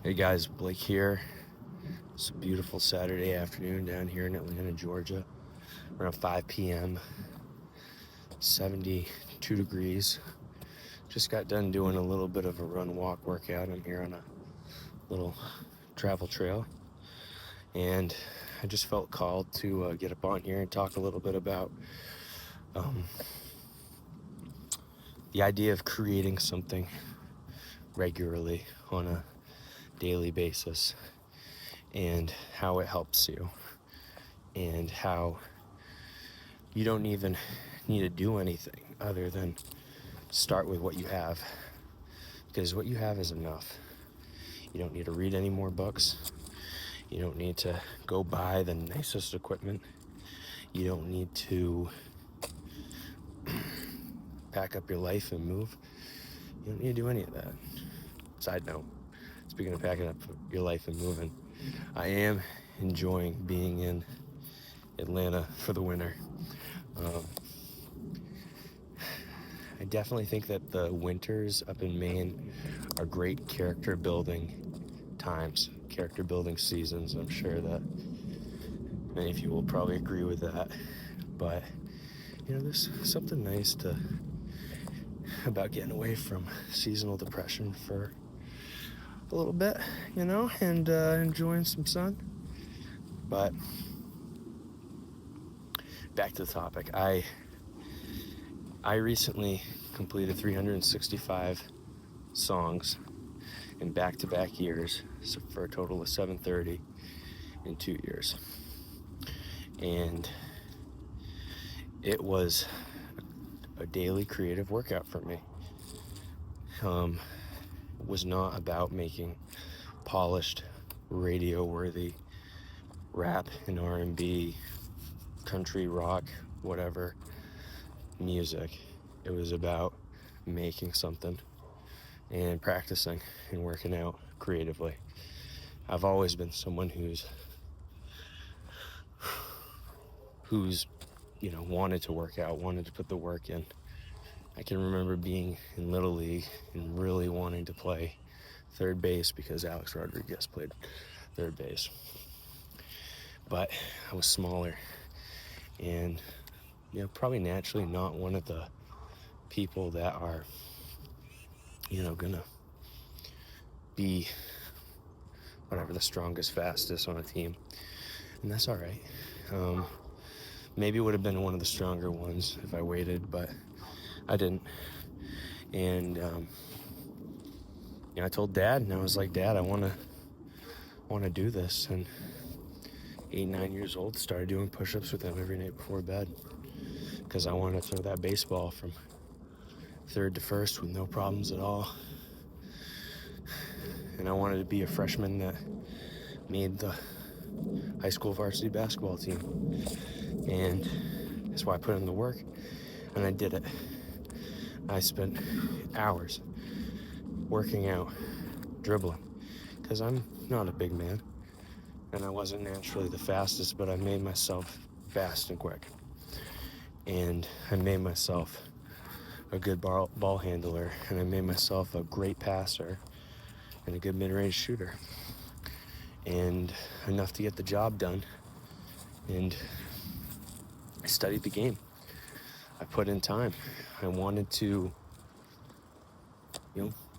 Hey guys, Blake here. It's a beautiful Saturday afternoon down here in Atlanta, Georgia. Around 5 p.m. 72 degrees. Just got done doing a little bit of a run walk workout. I'm here on a little travel trail. And I just felt called to get up on here and talk a little bit about the idea of creating something regularly on a daily basis and how it helps you and how you don't even need to do anything other than start with what you have, because what you have is enough. You don't need to read any more books. You don't need to go buy the nicest equipment. You don't need to pack up your life and move. You don't need to do any of that. Side note, speaking of packing up your life and moving, I am enjoying being in Atlanta for the winter. I definitely think that the winters up in Maine are great character building times, character building seasons. I'm sure that many of you will probably agree with that. But, there's something nice about getting away from seasonal depression for a little bit, and enjoying some sun. But back to the topic. I recently completed 365 songs in back-to-back years, so for a total of 730 in 2 years. And it was a daily creative workout for me. It was not about making polished, radio-worthy rap and R&B, country, rock, whatever music. It was about making something and practicing and working out creatively. I've always been someone who's wanted to work out, wanted to put the work in. I can remember being in Little League and really wanting to play third base because Alex Rodriguez played third base. But I was smaller and, probably naturally not one of the people that are, gonna be whatever, the strongest, fastest on a team. And that's all right. Maybe it would have been one of the stronger ones if I waited, but I didn't. And I told Dad, and I was like, Dad, I want to do this. And 8, 9 years old, started doing push-ups with him every night before bed because I wanted to throw that baseball from third to first with no problems at all. And I wanted to be a freshman that made the high school varsity basketball team. And that's why I put in the work, and I did it. I spent hours working out, dribbling, because I'm not a big man, and I wasn't naturally the fastest, but I made myself fast and quick. And I made myself a good ball handler, and I made myself a great passer and a good mid-range shooter, and enough to get the job done. And I studied the game. I put in time. I wanted to,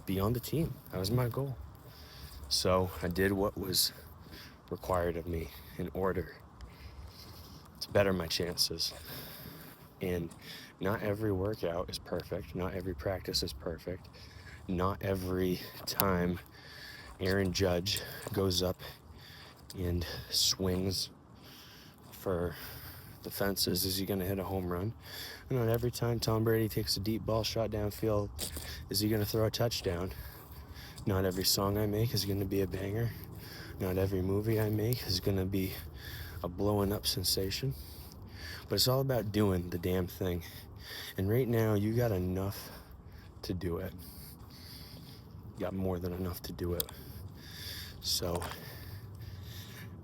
be on the team. That was my goal. So I did what was required of me in order to better my chances. And not every workout is perfect. Not every practice is perfect. Not every time Aaron Judge goes up and swings for the fences is he going to hit a home run. And not every time Tom Brady takes a deep ball shot downfield is he going to throw a touchdown. Not every song I make is going to be a banger. Not every movie I make is going to be a blowing up sensation. But it's all about doing the damn thing. And right now, you got enough to do it. You got more than enough to do it. So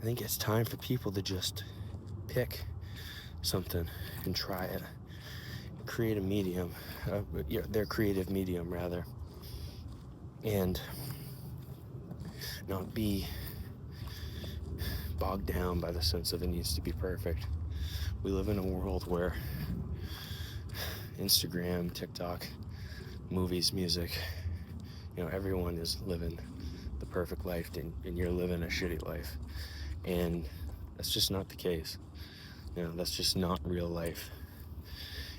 I think it's time for people to just pick something and try it. Create a medium, their creative medium rather. And not be bogged down by the sense of it needs to be perfect. We live in a world where Instagram, TikTok, movies, music, everyone is living the perfect life, and you're living a shitty life. And that's just not the case. That's just not real life.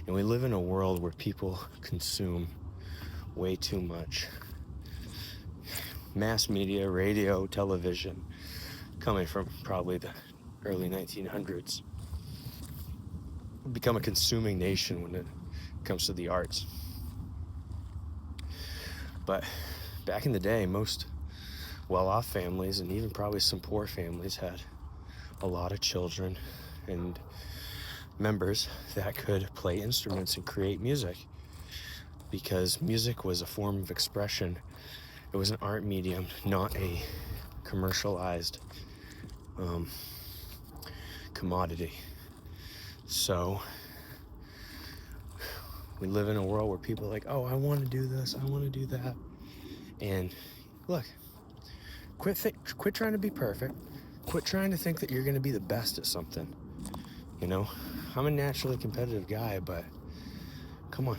And we live in a world where people consume way too much. Mass media, radio, television, coming from probably the early 1900s, become a consuming nation when it comes to the arts. But back in the day, most well-off families, and even probably some poor families, had a lot of children and members that could play instruments and create music, because music was a form of expression. It was an art medium, not a commercialized commodity. So we live in a world where people are like, oh, I want to do this, I want to do that. And look, quit trying to be perfect. Quit trying to think that you're going to be the best at something. I'm a naturally competitive guy, but come on,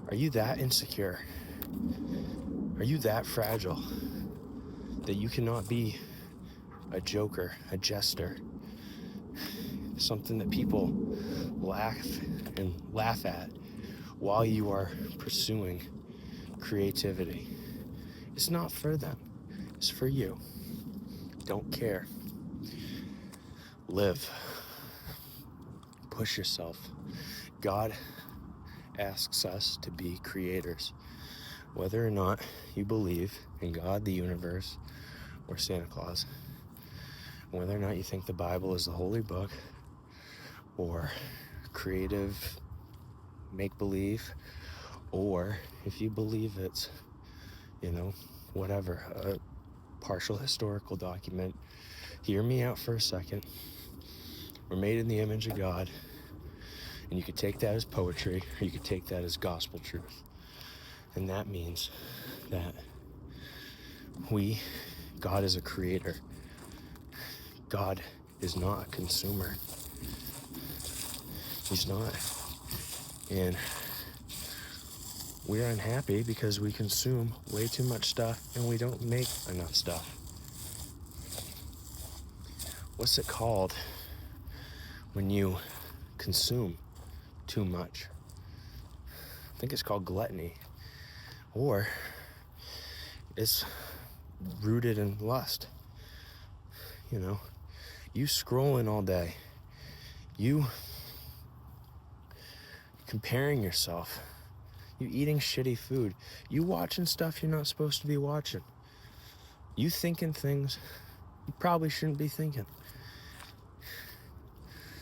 are you that insecure? Are you that fragile that you cannot be a joker, a jester, something that people laugh at while you are pursuing creativity? It's not for them, it's for you. Don't care. Live. Push yourself. God asks us to be creators. Whether or not you believe in God, the universe, or Santa Claus, whether or not you think the Bible is the holy book, or creative make-believe, or if you believe it's, whatever, a partial historical document, hear me out for a second. We're made in the image of God, and you could take that as poetry, or you could take that as gospel truth. And that means that God is a creator. God is not a consumer. He's not. And we're unhappy because we consume way too much stuff and we don't make enough stuff. What's it called when you consume too much? I think it's called gluttony. Or it's rooted in lust. You scrolling all day. You comparing yourself. You eating shitty food. You watching stuff you're not supposed to be watching. You thinking things you probably shouldn't be thinking.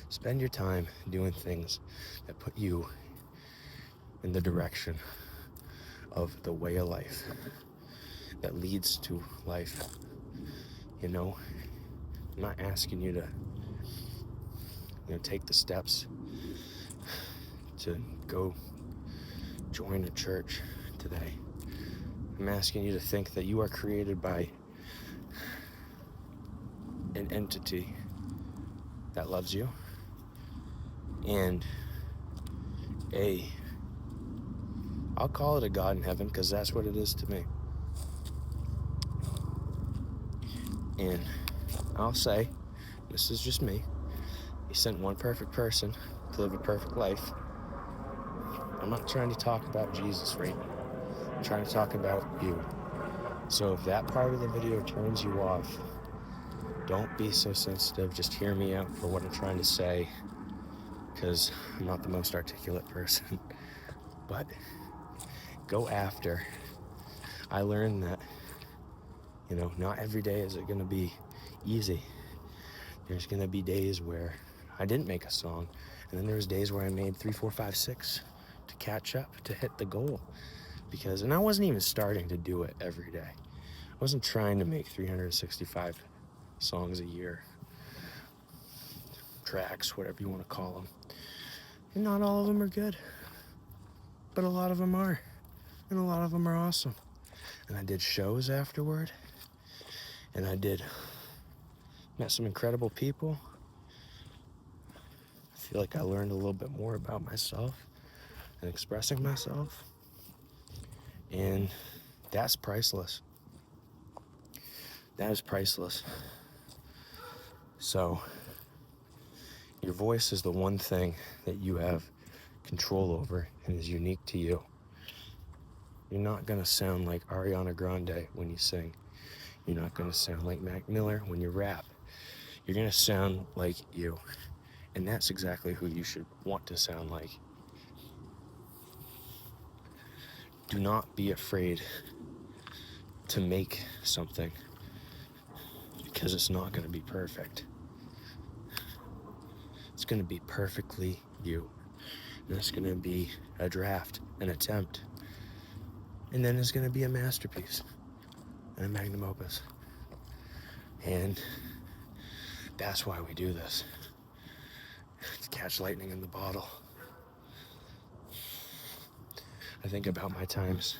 Spend your time doing things that put you in the direction of the way of life that leads to life. I'm not asking you to take the steps to go join a church today. I'm asking you to think that you are created by an entity that loves you and I'll call it a God in heaven, because that's what it is to me. And I'll say, this is just me, He sent one perfect person to live a perfect life. I'm not trying to talk about Jesus right now. I'm trying to talk about you. So if that part of the video turns you off, don't be so sensitive. Just hear me out for what I'm trying to say, because I'm not the most articulate person. But go after. I learned that, not every day is it going to be easy. There's going to be days where I didn't make a song, and then there was days where I made 3, 4, 5, 6 to catch up, to hit the goal. And I wasn't even starting to do it every day. I wasn't trying to make 365 songs a year, tracks, whatever you want to call them. And not all of them are good, but a lot of them are, and a lot of them are awesome. and I did shows afterward, and met some incredible people. I feel like I learned a little bit more about myself and expressing myself, and that's priceless. That is priceless. So your voice is the one thing that you have control over and is unique to you. You're not gonna sound like Ariana Grande when you sing. You're not gonna sound like Mac Miller when you rap. You're gonna sound like you. And that's exactly who you should want to sound like. Do not be afraid to make something, because it's not gonna be perfect. It's gonna be perfectly you. And it's gonna be a draft, an attempt. And then it's gonna be a masterpiece and a magnum opus. And that's why we do this. To catch lightning in the bottle. I think about my times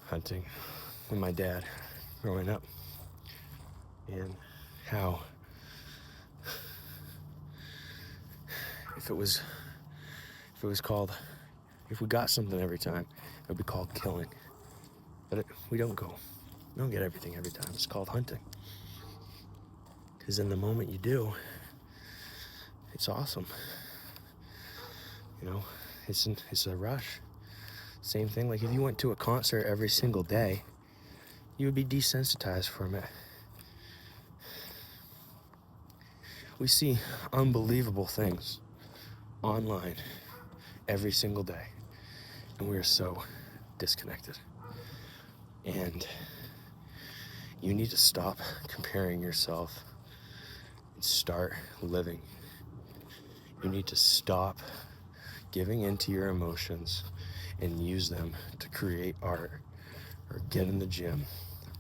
hunting with my dad growing up, and how if we got something every time, it would be called killing. But we don't get everything every time. It's called hunting. Because in the moment you do, it's awesome. You know, it's a rush. Same thing, like if you went to a concert every single day, you would be desensitized from it. We see unbelievable things online every single day, and we're so disconnected. And you need to stop comparing yourself and start living. You need to stop giving into your emotions and use them to create art, or get in the gym,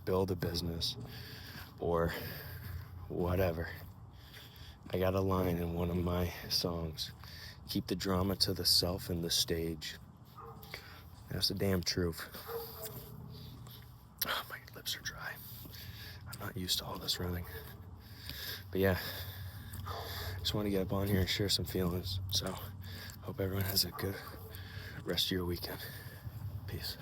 build a business, or whatever. I got a line in one of my songs: keep the drama to the self and the stage. That's the damn truth. Oh, my lips are dry. I'm not used to all this running. But yeah, just want to get up on here and share some feelings. So hope everyone has a good rest of your weekend. Peace.